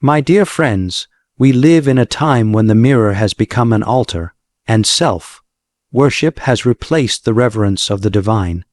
My dear friends, we live in a time when the mirror has become an altar, and self-worship has replaced the reverence of the divine.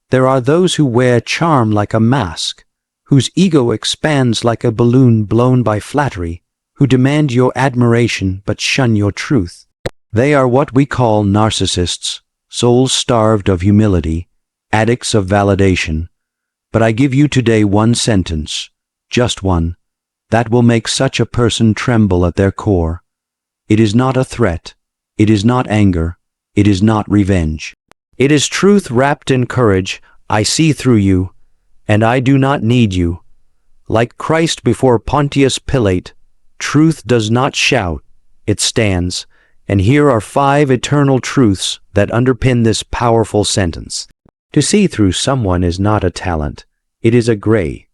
There are those who wear charm like a mask, whose ego expands like a balloon blown by flattery, who demand your admiration but shun your truth. They are what we call narcissists, souls starved of humility, addicts of validation. But I give you today one sentence, just one, that will make such a person tremble at their core. It is not a threat. It is not anger. It is not revenge. It is truth wrapped in courage. I see through you, and I do not need you. Like Christ before Pontius Pilate, truth does not shout, it stands. And here are 5 eternal truths that underpin this powerful sentence. To see through someone is not a talent. It is a grace,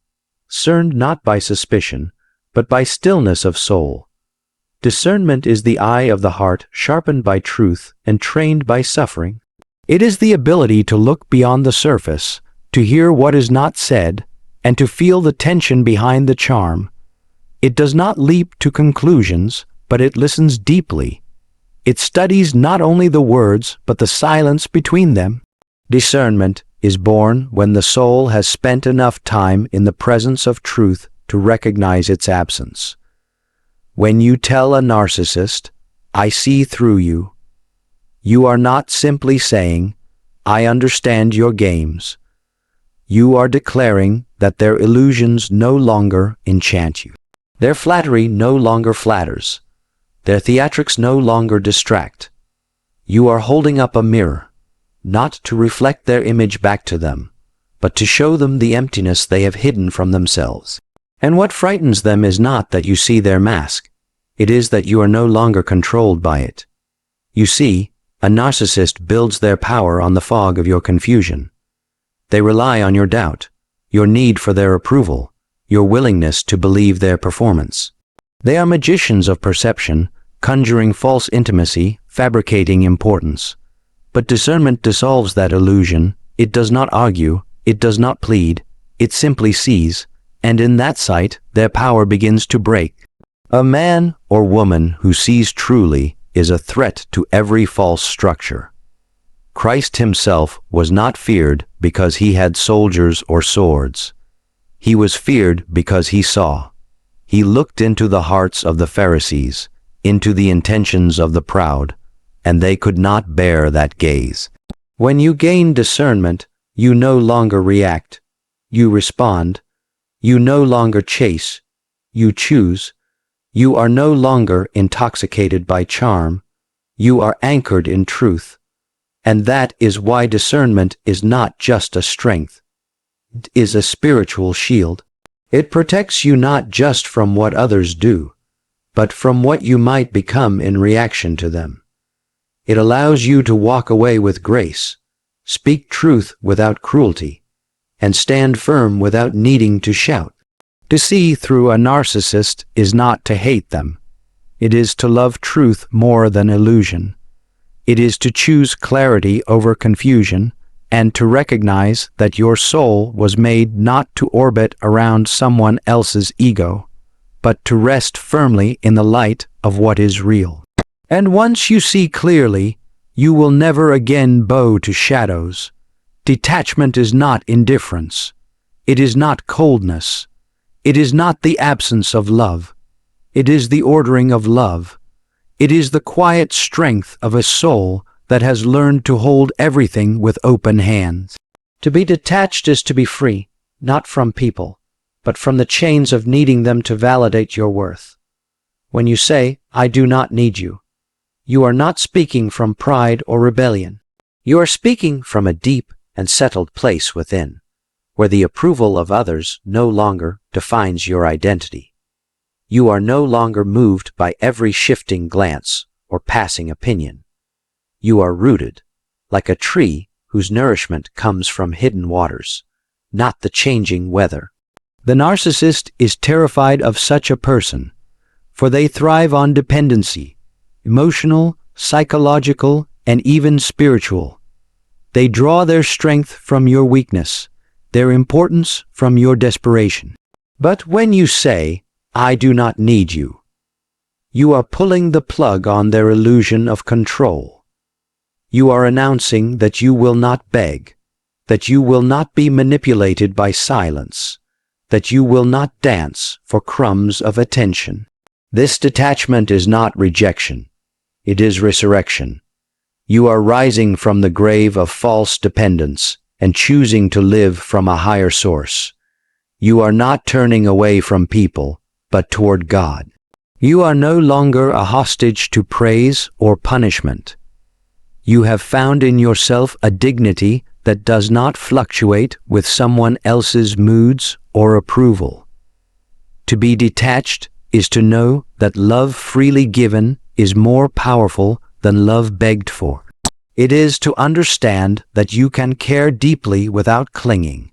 discerned not by suspicion, but by stillness of soul. Discernment is the eye of the heart, sharpened by truth and trained by suffering. It is the ability to look beyond the surface, to hear what is not said, and to feel the tension behind the charm. It does not leap to conclusions, but it listens deeply. It studies not only the words, but the silence between them. Discernment is born when the soul has spent enough time in the presence of truth to recognize its absence. When you tell a narcissist, "I see through you," you are not simply saying, "I understand your games." You are declaring that their illusions no longer enchant you. Their flattery no longer flatters. Their theatrics no longer distract. You are holding up a mirror, not to reflect their image back to them, but to show them the emptiness they have hidden from themselves. And what frightens them is not that you see their mask. It is that you are no longer controlled by it. You see, a narcissist builds their power on the fog of your confusion. They rely on your doubt, your need for their approval, your willingness to believe their performance. They are magicians of perception, conjuring false intimacy, fabricating importance. But discernment dissolves that illusion. It does not argue, it does not plead, it simply sees, and in that sight, their power begins to break. A man or woman who sees truly is a threat to every false structure. Christ himself was not feared because he had soldiers or swords. He was feared because he saw. He looked into the hearts of the Pharisees, into the intentions of the proud, and they could not bear that gaze. When you gain discernment, you no longer react. You respond. You no longer chase. You choose. You are no longer intoxicated by charm. You are anchored in truth. And that is why discernment is not just a strength. It is a spiritual shield. It protects you not just from what others do, but from what you might become in reaction to them. It allows you to walk away with grace, speak truth without cruelty, and stand firm without needing to shout. To see through a narcissist is not to hate them. It is to love truth more than illusion. It is to choose clarity over confusion, and to recognize that your soul was made not to orbit around someone else's ego, but to rest firmly in the light of what is real. And once you see clearly, you will never again bow to shadows. Detachment is not indifference. It is not coldness. It is not the absence of love. It is the ordering of love. It is the quiet strength of a soul that has learned to hold everything with open hands. To be detached is to be free, not from people, but from the chains of needing them to validate your worth. When you say, "I do not need you," you are not speaking from pride or rebellion. You are speaking from a deep and settled place within, where the approval of others no longer defines your identity. You are no longer moved by every shifting glance or passing opinion. You are rooted, like a tree whose nourishment comes from hidden waters, not the changing weather. The narcissist is terrified of such a person, for they thrive on dependency, emotional, psychological, and even spiritual. They draw their strength from your weakness, their importance from your desperation. But when you say, I do not need you. You are pulling the plug on their illusion of control. You are announcing that you will not beg, that you will not be manipulated by silence, that you will not dance for crumbs of attention. This detachment is not rejection. It is resurrection. You are rising from the grave of false dependence and choosing to live from a higher source. You are not turning away from people, but toward God. You are no longer a hostage to praise or punishment. You have found in yourself a dignity that does not fluctuate with someone else's moods or approval. To be detached is to know that love freely given is more powerful than love begged for. It is to understand that you can care deeply without clinging,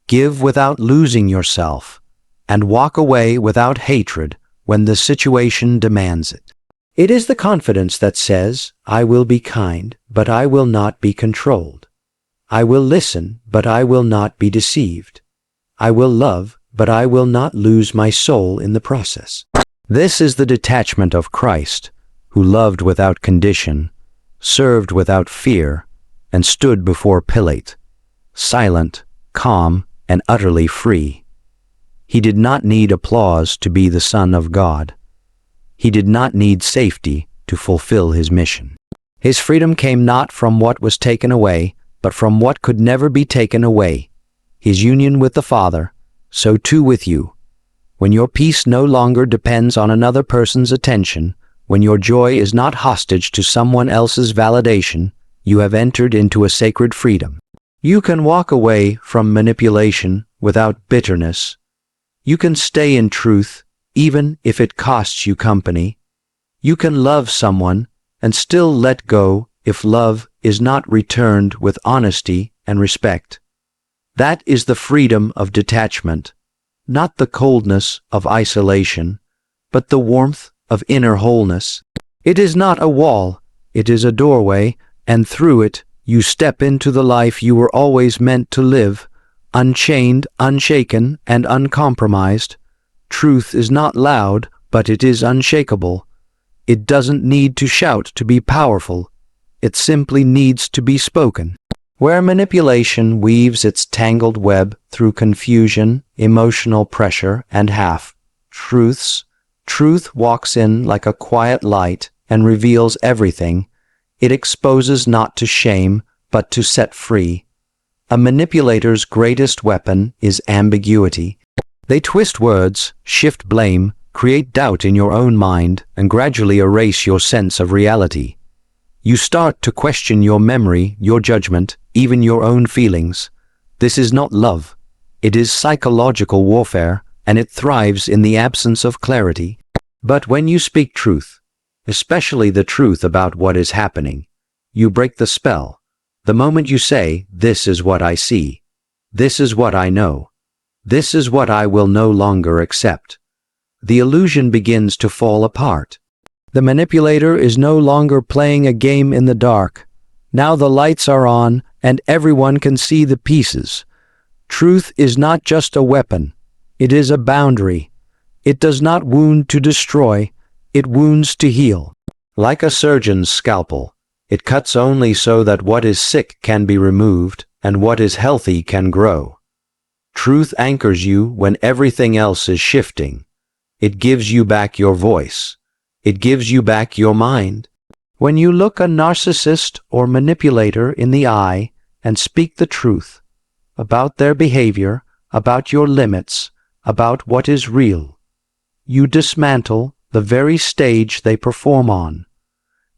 give without losing yourself, and walk away without hatred when the situation demands it. It is the confidence that says, I will be kind, but I will not be controlled. I will listen, but I will not be deceived. I will love, but I will not lose my soul in the process. This is the detachment of Christ, who loved without condition, served without fear, and stood before Pilate, silent, calm, and utterly free. He did not need applause to be the Son of God. He did not need safety to fulfill his mission. His freedom came not from what was taken away, but from what could never be taken away. His union with the Father, so too with you. When your peace no longer depends on another person's attention, when your joy is not hostage to someone else's validation, you have entered into a sacred freedom. You can walk away from manipulation without bitterness. You can stay in truth, even if it costs you company. You can love someone and still let go if love is not returned with honesty and respect. That is the freedom of detachment, not the coldness of isolation, but the warmth of inner wholeness. It is not a wall, it is a doorway, and through it you step into the life you were always meant to live, unchained, unshaken, and uncompromised. Truth is not loud, but it is unshakable. It doesn't need to shout to be powerful. It simply needs to be spoken. Where manipulation weaves its tangled web through confusion, emotional pressure, and half-truths, truth walks in like a quiet light and reveals everything. It exposes not to shame, but to set free. A manipulator's greatest weapon is ambiguity. They twist words, shift blame, create doubt in your own mind, and gradually erase your sense of reality. You start to question your memory, your judgment, even your own feelings. This is not love. It is psychological warfare, and it thrives in the absence of clarity. But when you speak truth, especially the truth about what is happening, you break the spell. The moment you say, "This is what I see. This is what I know. This is what I will no longer accept," the illusion begins to fall apart. The manipulator is no longer playing a game in the dark. Now the lights are on, and everyone can see the pieces. Truth is not just a weapon. It is a boundary. It does not wound to destroy. It wounds to heal. Like a surgeon's scalpel, it cuts only so that what is sick can be removed and what is healthy can grow. Truth anchors you when everything else is shifting. It gives you back your voice. It gives you back your mind. When you look a narcissist or manipulator in the eye and speak the truth about their behavior, about your limits, about what is real, you dismantle the very stage they perform on.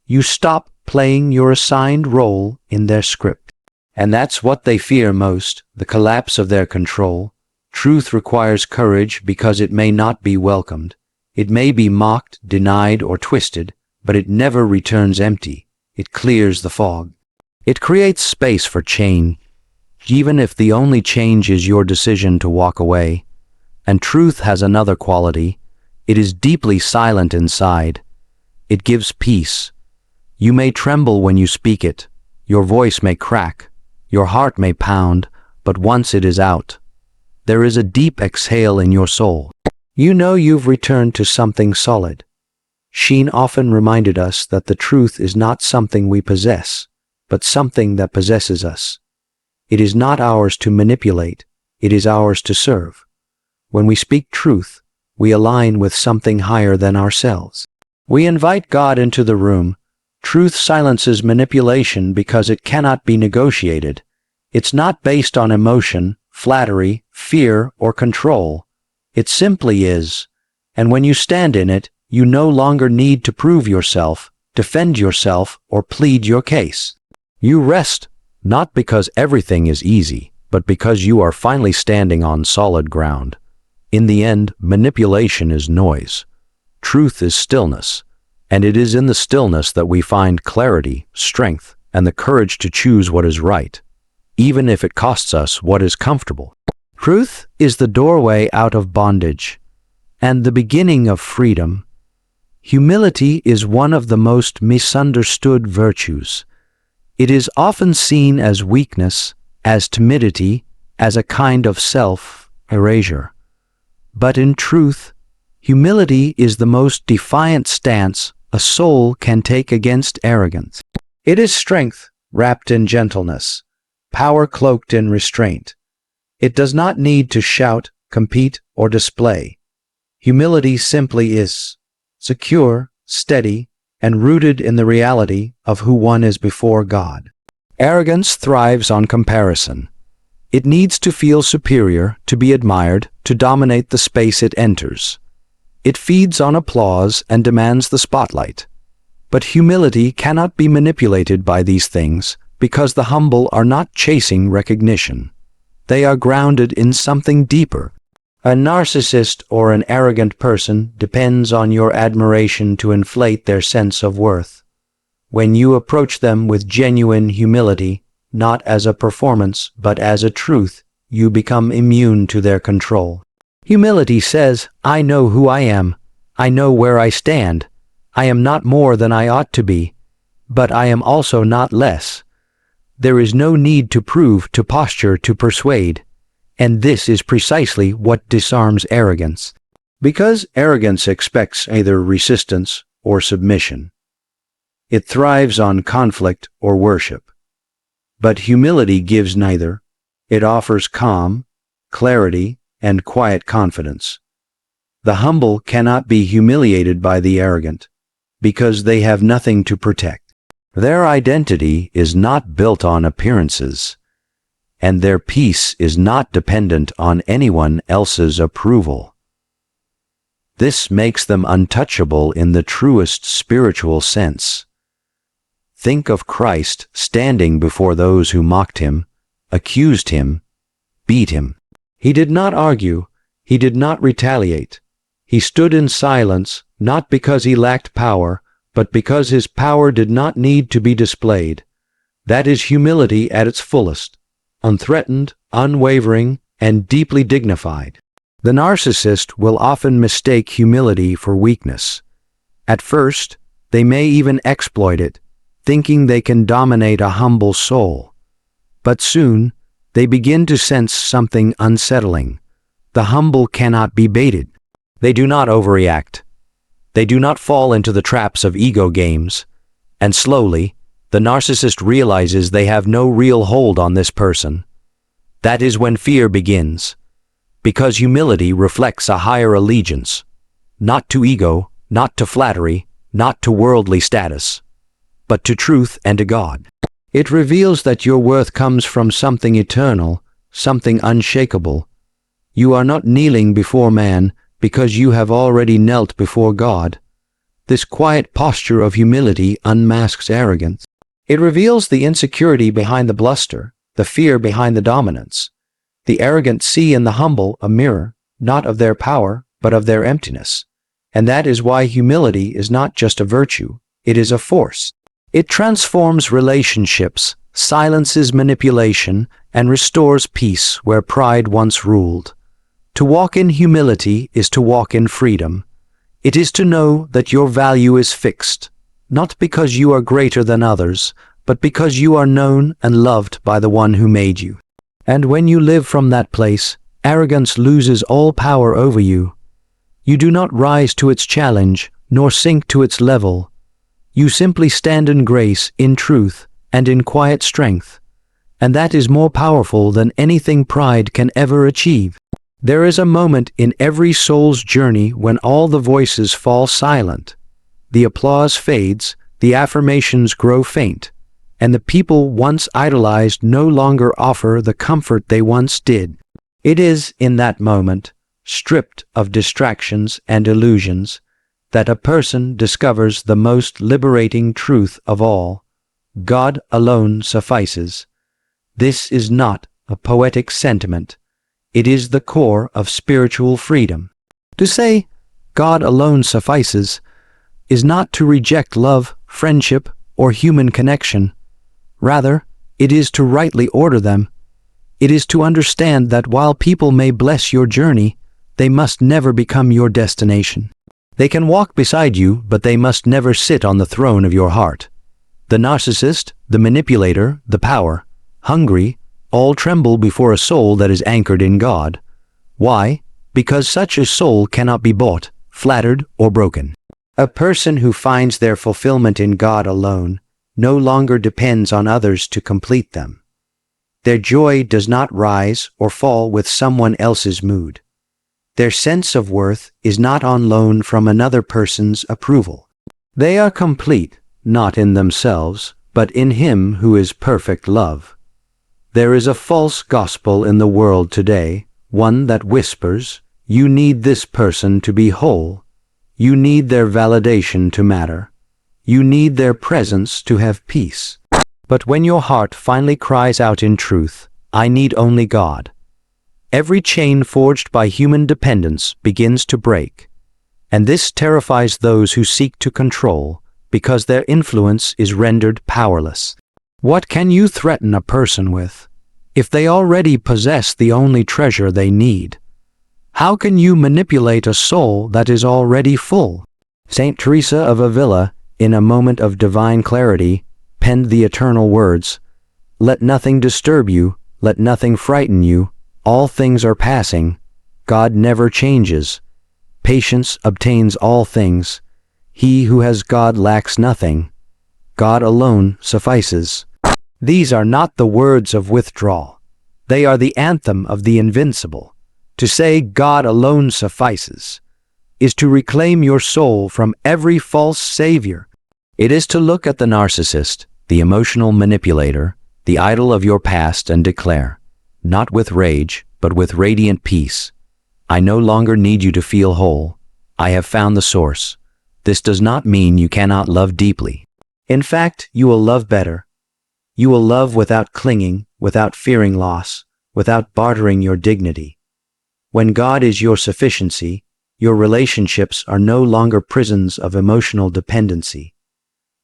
You stop playing your assigned role in their script. And that's what they fear most, the collapse of their control. Truth requires courage because it may not be welcomed. It may be mocked, denied, or twisted, but it never returns empty. It clears the fog. It creates space for change, even if the only change is your decision to walk away. And truth has another quality. It is deeply silent inside. It gives peace. You may tremble when you speak it. Your voice may crack. Your heart may pound, but once it is out, there is a deep exhale in your soul. You know you've returned to something solid. Sheen often reminded us that the truth is not something we possess, but something that possesses us. It is not ours to manipulate, it is ours to serve. When we speak truth, we align with something higher than ourselves. We invite God into the room. Truth silences manipulation because it cannot be negotiated. It's not based on emotion, flattery, fear, or control. It simply is. And when you stand in it, you no longer need to prove yourself, defend yourself, or plead your case. You rest, not because everything is easy, but because you are finally standing on solid ground. In the end, manipulation is noise. Truth is stillness, and it is in the stillness that we find clarity, strength, and the courage to choose what is right, even if it costs us what is comfortable. Truth is the doorway out of bondage, and the beginning of freedom. Humility is one of the most misunderstood virtues. It is often seen as weakness, as timidity, as a kind of self-erasure. But in truth, humility is the most defiant stance a soul can take against arrogance. It is strength wrapped in gentleness, power cloaked in restraint. It does not need to shout, compete, or display. Humility simply is, secure, steady, and rooted in the reality of who one is before God. Arrogance thrives on comparison. It needs to feel superior, to be admired, to dominate the space it enters. It feeds on applause and demands the spotlight. But humility cannot be manipulated by these things because the humble are not chasing recognition. They are grounded in something deeper. A narcissist or an arrogant person depends on your admiration to inflate their sense of worth. When you approach them with genuine humility, not as a performance but as a truth, you become immune to their control. Humility says, I know who I am. I know where I stand. I am not more than I ought to be, but I am also not less. There is no need to prove, to posture, to persuade. And this is precisely what disarms arrogance. Because arrogance expects either resistance or submission. It thrives on conflict or worship. But humility gives neither. It offers calm, clarity, and quiet confidence. The humble cannot be humiliated by the arrogant, because they have nothing to protect. Their identity is not built on appearances, and their peace is not dependent on anyone else's approval. This makes them untouchable in the truest spiritual sense. Think of Christ standing before those who mocked him, accused him, beat him. He did not argue, he did not retaliate. He stood in silence, not because he lacked power, but because his power did not need to be displayed. That is humility at its fullest, unthreatened, unwavering, and deeply dignified. The narcissist will often mistake humility for weakness. At first, they may even exploit it, thinking they can dominate a humble soul. But soon, they begin to sense something unsettling. The humble cannot be baited. They do not overreact. They do not fall into the traps of ego games. And slowly, the narcissist realizes they have no real hold on this person. That is when fear begins. Because humility reflects a higher allegiance. Not to ego, not to flattery, not to worldly status, but to truth and to God. It reveals that your worth comes from something eternal, something unshakable. You are not kneeling before man because you have already knelt before God. This quiet posture of humility unmasks arrogance. It reveals the insecurity behind the bluster, the fear behind the dominance. The arrogant see in the humble a mirror, not of their power, but of their emptiness. And that is why humility is not just a virtue, it is a force. It transforms relationships, silences manipulation, and restores peace where pride once ruled. To walk in humility is to walk in freedom. It is to know that your value is fixed, not because you are greater than others, but because you are known and loved by the one who made you. And when you live from that place, arrogance loses all power over you. You do not rise to its challenge, nor sink to its level. You simply stand in grace, in truth, and in quiet strength. And that is more powerful than anything pride can ever achieve. There is a moment in every soul's journey when all the voices fall silent. The applause fades, the affirmations grow faint, and the people once idolized no longer offer the comfort they once did. It is in that moment, stripped of distractions and illusions, that a person discovers the most liberating truth of all. God alone suffices. This is not a poetic sentiment. It is the core of spiritual freedom. To say, God alone suffices, is not to reject love, friendship, or human connection. Rather, it is to rightly order them. It is to understand that while people may bless your journey, they must never become your destination. They can walk beside you, but they must never sit on the throne of your heart. The narcissist, the manipulator, the power, hungry, all tremble before a soul that is anchored in God. Why? Because such a soul cannot be bought, flattered, or broken. A person who finds their fulfillment in God alone no longer depends on others to complete them. Their joy does not rise or fall with someone else's mood. Their sense of worth is not on loan from another person's approval. They are complete, not in themselves, but in Him who is perfect love. There is a false gospel in the world today, one that whispers, you need this person to be whole. You need their validation to matter. You need their presence to have peace. But when your heart finally cries out in truth, I need only God, every chain forged by human dependence begins to break. And this terrifies those who seek to control, because their influence is rendered powerless. What can you threaten a person with, if they already possess the only treasure they need? How can you manipulate a soul that is already full? Saint Teresa of Avila, in a moment of divine clarity, penned the eternal words, let nothing disturb you, let nothing frighten you, all things are passing, God never changes, patience obtains all things, he who has God lacks nothing, God alone suffices. These are not the words of withdrawal, they are the anthem of the invincible. To say God alone suffices is to reclaim your soul from every false savior. It is to look at the narcissist, the emotional manipulator, the idol of your past and declare, not with rage, but with radiant peace, I no longer need you to feel whole. I have found the source. This does not mean you cannot love deeply. In fact, you will love better. You will love without clinging, without fearing loss, without bartering your dignity. When God is your sufficiency, your relationships are no longer prisons of emotional dependency.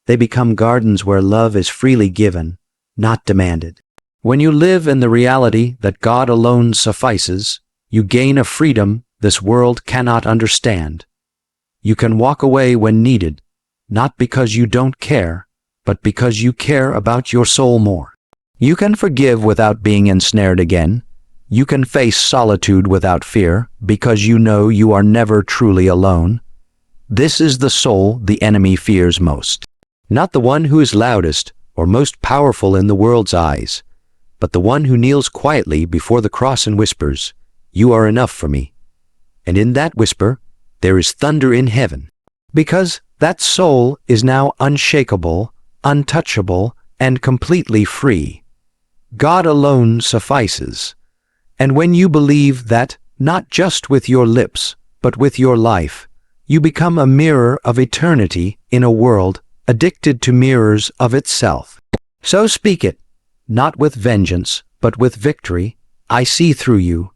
They become gardens where love is freely given, not demanded. When you live in the reality that God alone suffices, you gain a freedom this world cannot understand. You can walk away when needed, not because you don't care, but because you care about your soul more. You can forgive without being ensnared again. You can face solitude without fear, because you know you are never truly alone. This is the soul the enemy fears most. Not the one who is loudest or most powerful in the world's eyes, but the one who kneels quietly before the cross and whispers, you are enough for me. And in that whisper, there is thunder in heaven, because that soul is now unshakable, untouchable, and completely free. God alone suffices. And when you believe that, not just with your lips, but with your life, you become a mirror of eternity in a world addicted to mirrors of itself. So speak it, not with vengeance, but with victory. I see through you,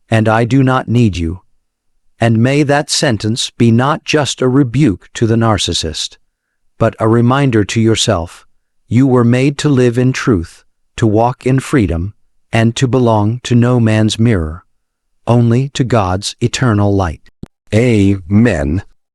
and I do not need you. And may that sentence be not just a rebuke to the narcissist, but a reminder to yourself. You were made to live in truth, to walk in freedom, and to belong to no man's mirror, only to God's eternal light. Amen.